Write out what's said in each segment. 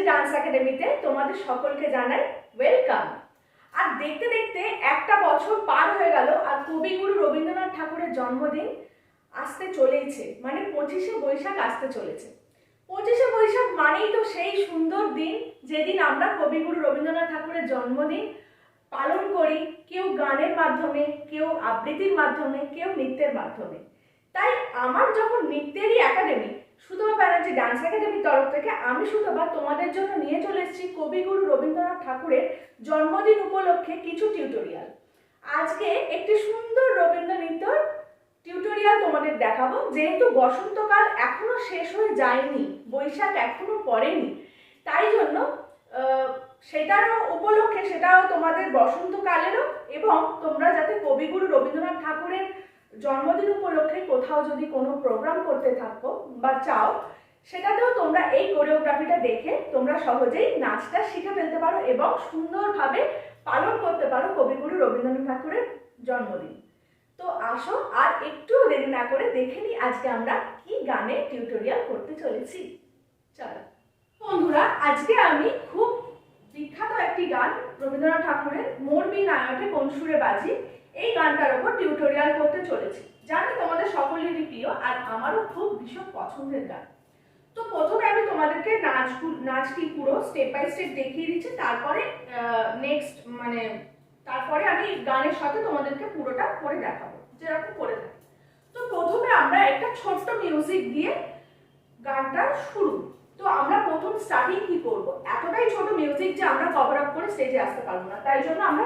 Dance একাডেমিতে তোমাদের সকলকে জানাই ওয়েলকাম। আর দেখতে দেখতে একটা বছর পার হয়ে গেল আর কবিগুরু রবীন্দ্রনাথ ঠাকুরের জন্মদিন আসতে চলেছে, মানে 25শে বৈশাখ আসতে চলেছে। 25শে বৈশাখ মানেই তো সেই সুন্দর দিন যেদিন আমরা কবিগুরু রবীন্দ্রনাথ ঠাকুরের জন্মদিন পালন করি, কেউ গানের মাধ্যমে, কেউ আবৃত্তির মাধ্যমে, কেউ নৃত্যের মাধ্যমে। তাই আমার যখন নৃত্যেরই একাডেমি সুতপা ব্যানার্জি ডান্স একাডেমির তরফ থেকে আমি সুতপা তোমাদের জন্য নিয়ে চলে এসেছি কবিগুরু রবীন্দ্রনাথ ঠাকুরের জন্মদিন উপলক্ষে কিছু টিউটোরিয়াল। আজকে একটি সুন্দর রবীন্দ্র নৃত্যর টিউটোরিয়াল তোমাদের দেখাবো। যেহেতু বসন্তকাল এখনো শেষ হয়ে যায়নি, বৈশাখ এখনো পড়েনি, তাই জন্য সেটারও উপলক্ষে, সেটাও তোমাদের বসন্তকালেরও, এবং তোমরা যাতে কবিগুরু রবীন্দ্রনাথ ঠাকুরের জন্মদিন উপলক্ষে কোথাও যদি কোনো প্রোগ্রাম করতে থাকো বা চাও, সেটাতেও তোমরা এই কোরিওগ্রাফিটা দেখে তোমরা সহজেই নাচটা শিখে ফেলতে পারো এবং সুন্দরভাবে পালন করতে পারো কবিগুরু রবীন্দ্রনাথ ঠাকুরের জন্মদিন। তো আসো আর একটু দেরি না করে দেখে নিই আজকে আমরা কি গানে টিউটোরিয়াল করতে চলেছি। চলো বন্ধুরা, আজকে আমি খুব বিখ্যাত একটি গান রবীন্দ্রনাথ ঠাকুরের মোর বিন আয়োটে কোন সুরে বাজি, এই গানটার উপর টিউটোরিয়াল করতে চলেছি। জানি তোমাদের সকলেরই প্রিয় আর আমারও খুব ভীষণ পছন্দের গান। তো প্রথমে আমি তোমাদেরকে নাচটি পুরো স্টেপ বাই স্টেপ দেখিয়ে দিচ্ছি, তারপরে তারপরে আমি গানের সাথে তোমাদেরকে পুরোটা করে দেখাবো যেরকম করে থাকি। তো প্রথমে আমরা একটা ছোট্ট মিউজিক দিয়ে গানটা শুরু। তো আমরা প্রথম স্টার্টিং কি করব, এতটাই ছোট মিউজিক যে আমরা কভার আপ করে স্টেজে আসতে পারবো না, তাই জন্য আমরা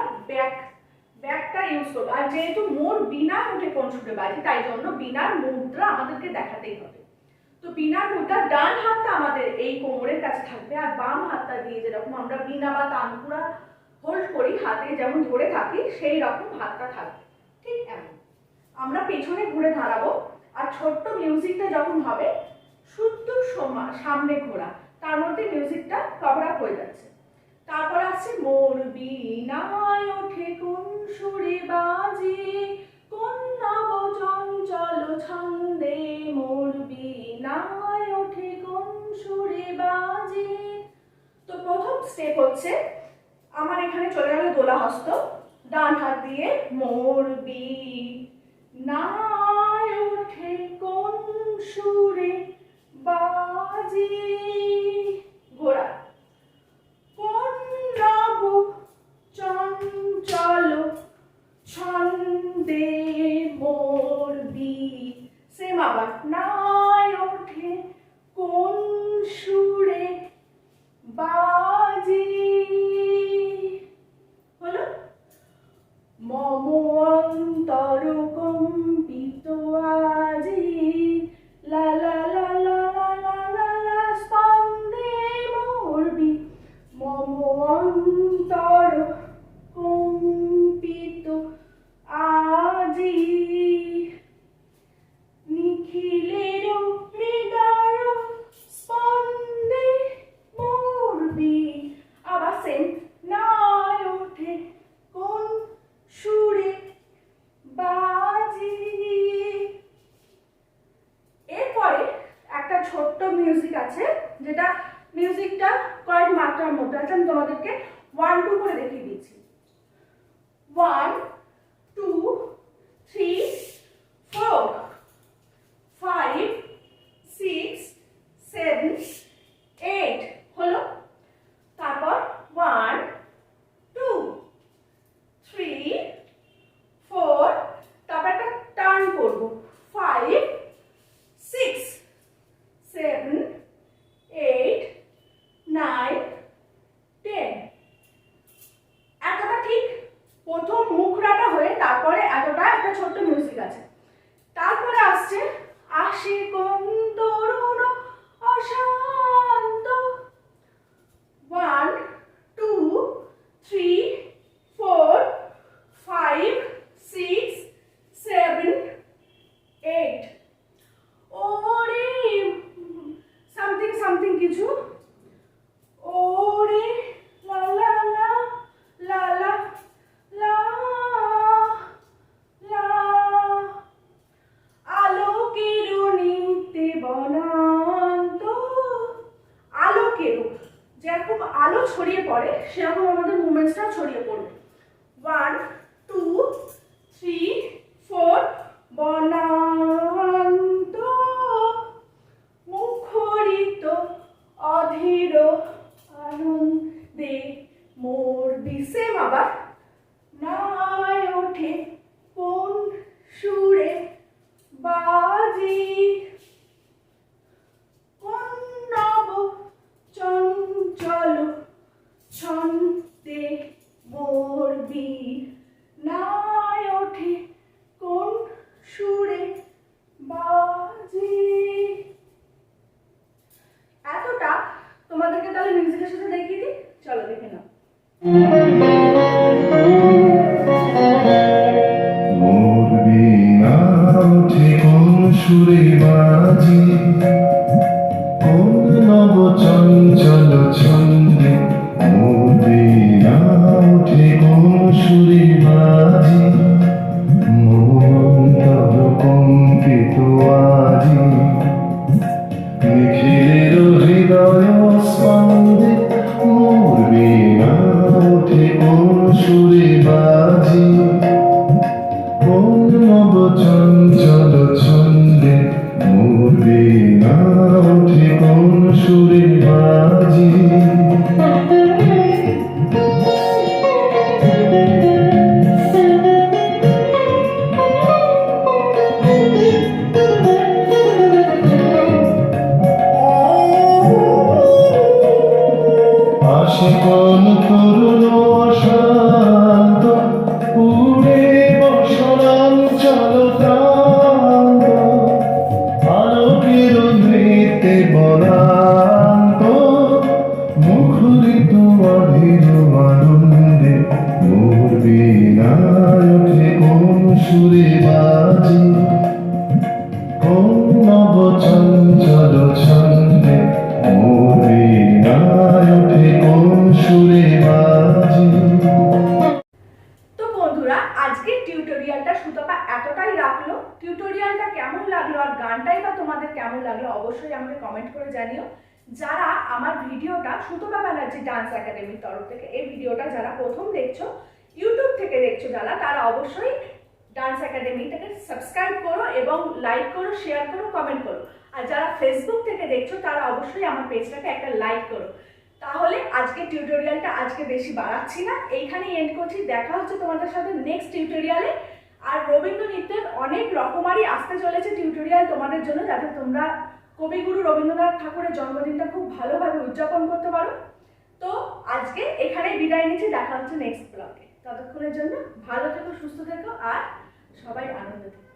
ব্যাকটা ইউজ করবো। আর যেহেতু মোর বিনা উঠে কোন সুরে বাজি, তাই জন্য বিনার মুদ্রা আমাদেরকে দেখাতেই হবে। তো বিনার মুদ্রা ডান হাতটা আমাদের এই কোমরের কাছে থাকবে, আর বাম হাতটা দিয়ে যেরকম আমরা বিনা বা তানপুরা হোল্ড করি, হাতে যেমন ধরে থাকি সেই রকম হাতটা থাকবে, ঠিক এমন। আমরা পেছনে ঘুরে দাঁড়াবো, আর ছোট্ট মিউজিকটা যখন হবে শুদ্ধ সামনে ঘোরা, তার মধ্যে মিউজিকটা কভার আপ হয়ে যাচ্ছে। তারপর আসছে মোর বিনায় ওঠে কোন সুরে বাজি, কোন নব চঞ্চল ছন্দে, মোর বিনায় ওঠে কোন সুরে বাজি। তো প্রথম স্টেপ হচ্ছে আমার এখানে চলে গেল দোলা হস্ত, ডান হাত দিয়ে মোর বিনায় ওঠে কোন সুরে বাজি, ঘোড়া কোন নব চঞ্চল ছন্দে, মোর বি, সেম আবার নায় ওঠে কোন সুরে বাজি, হলো মম অন্তর কম্পিত আজি, লা লা লা লা লা লা লা স্পন্দে, মোর বি, মম অন্তর কম্পিত আজি, নিখিলের হৃদয় স্পন্দে, মোর বি, আবার সেম নায় ওঠে কোন সুরে বাজি। এরপরে একটা ছোট্ট মিউজিক আছে, যেটা মিউজিকটা কয়েক মাত্রার মধ্যে আছে। আমি তোমাদেরকে 1 2 করে দেখিয়ে দিচ্ছি। 1 2 3 4 5 6 7 8 হলো। তারপর 1 2 3 4, তারপর একটা টার্ন করব, 5 6 7 8 9 10। এতটা ঠিক প্রথম মুখরাটা হয়ে তারপরে এতটা একটা ছোট্ট মিউজিক আছে। তারপরে আসছে আসে কোন তরুণ ছড়িয়ে পড়ে সেরকম আমাদের মুভমেন্টসটাও ছড়িয়ে পড়বে। 1 2 3 4 বনান্ত মুখরিত অধীর আনন্দে মোর বিসেম আবার নাই ওঠে কোন সুরে বাজি কোন নব চঞ্চল ছন্দে মোর বীর নাই ওঠে কোন সুরে বাজি। এতটা তোমাদেরকে তাহলে মিউজিকের সাথে দেখিয়ে দিই, চলো দেখে নাও। মোর বীণা ওঠে কোন সুরে বাজি কোন নব চঞ্চল ছন্দে মোর বীণা ওঠে কোন সুরে বাজি মোর কম্পিত আজি নিখিলের হৃদয় স্পন্দে মোর বীণা ওঠে কোন সুরে বাজি কোন নব চঞ্চল ছন্দে মোর বীণা ওঠে কোন সুরে বাজি। আসে কোন তরুণ অশান্ত উড়ে বসনাঞ্চল প্রান্ত আলোকের নৃত্যে বরান্ত মুখরিত অধীর আনন্দে মোর বীণা ওঠে কোন সুরে বাজি কোন নব চঞ্চল ছন্দে মোর বীণা ওঠে কোন সুরে বাজি। তো বন্ধুরা, আজকের টিউটোরিয়ালটা সুতপা এতটাই রাখলো। টিউটোরিয়ালটা কেমন লাগলো আর গানটাই বা তোমাদের কেমন লাগলো অবশ্যই আমাকে কমেন্ট করে জানিও। যারা আমার ভিডিওটা সুতপা ব্যানার্জি ডান্স একাডেমির তরফ থেকে এই ভিডিওটা যারা প্রথম দেখছো, ইউটিউব থেকে দেখছো যারা, তারা অবশ্যই ডান্স একাডেমিটাকে সাবস্ক্রাইব করো এবং লাইক করো, শেয়ার করো, কমেন্ট করো। আর যারা ফেসবুক থেকে দেখছো তারা অবশ্যই আমার পেজটাকে একটা লাইক করো। তাহলে আজকে টিউটোরিয়ালটা আজকে বেশি বাড়াচ্ছি না, এইখানেই এন্ড করছি। দেখা হচ্ছে তোমাদের সাথে নেক্সট টিউটোরিয়ালে। আর রবীন্দ্র নৃত্যের অনেক রকমারই আসতে চলেছে টিউটোরিয়াল তোমাদের জন্য, যাতে তোমরা কবিগুরু রবীন্দ্রনাথ ঠাকুরের জন্মদিনটা খুব ভালোভাবে উদযাপন করতে পারো। তো আজকে এখানেই বিদায় নিচ্ছি, দেখা হচ্ছে নেক্সট ব্লগে। ততক্ষণের জন্য ভালো থেকো, সুস্থ থেকো আর সবাই আনন্দ থেকো।